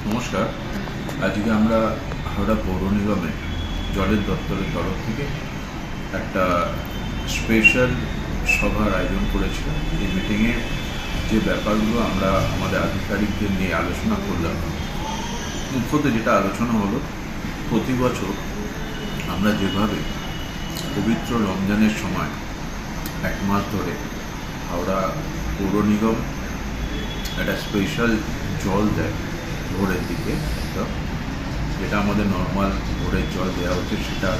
নমস্কার। আজকে আমরা হাওড়া পৌর নিগমে জলের দপ্তরের তরফ থেকে একটা স্পেশাল সভার আয়োজন করেছিলাম। এই মিটিংয়ে যে ব্যাপারগুলো আমরা আমাদের আধিকারিকদের নিয়ে আলোচনা করলাম, মুখ্যত যেটা আলোচনা হলো, প্রতি বছর আমরা যেভাবে পবিত্র রমজানের সময় এক মাস ধরে হাওড়া পৌর নিগম একটা স্পেশাল জল দেয় ভোরের দিকে, তো যেটা আমাদের নর্মাল ভোরের জল দেওয়া হচ্ছে সেটা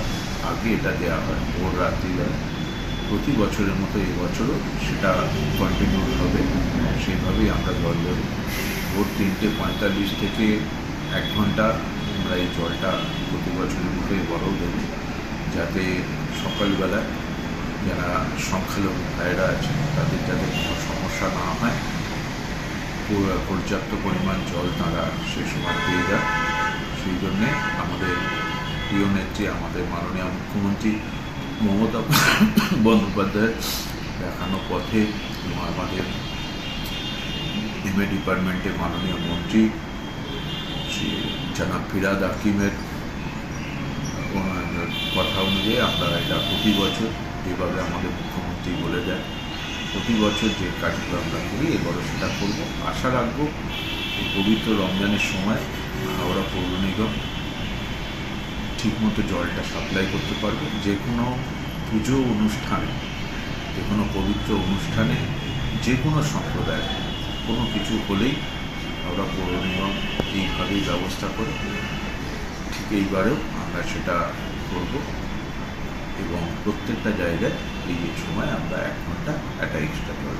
আগে এটা দেওয়া হয় ভোর রাত্রিবেলা। প্রতি বছরের মতো এই বছরও সেটা কন্টিনিউ হবে, সেইভাবেই আমরা জল দেব। ভোর 3:45 থেকে 1 ঘন্টা আমরা এই জলটা প্রতি বছরের মতো এবারও দেব, যাতে সকালবেলা যারা সংখ্যালঘু ভাইয়েরা আছে তাদের যাতে কোনো সমস্যা না হয়, পর্যাপ্ত পরিমাণ জল তারা সে সময় পেয়ে যায়। সেই জন্যে আমাদের প্রিয় নেত্রী, আমাদের মাননীয় মুখ্যমন্ত্রী মমতা বন্দ্যোপাধ্যায়ের দেখানো পথে এবং আমাদের এমএ ডিপার্টমেন্টের মাননীয় মন্ত্রী শ্রী জনাব ফিরহাদ হাকিমের কথা অনুযায়ী আমরা এটা প্রতি বছর যেভাবে আমাদের মুখ্যমন্ত্রী বলে দেয়, প্রতি বছর যে কাজগুলো আমরা করি এবারও সেটা করবো। আশা রাখবো এই পবিত্র রমজানের সময় হাওড়া পৌর নিগম ঠিকমতো জলটা সাপ্লাই করতে পারবে। যে কোনো পুজো অনুষ্ঠানে, যে কোনো পবিত্র অনুষ্ঠানে, যে কোনো সম্প্রদায়ের কোনো কিছু হলেই হাওড়া পৌর নিগম এইভাবেই ব্যবস্থা করে। ঠিক এইবারেও আমরা সেটা করব এবং প্রত্যেকটা জায়গায় এই সময় আমরা 1 ঘন্টা একটা এক্সট্রা জল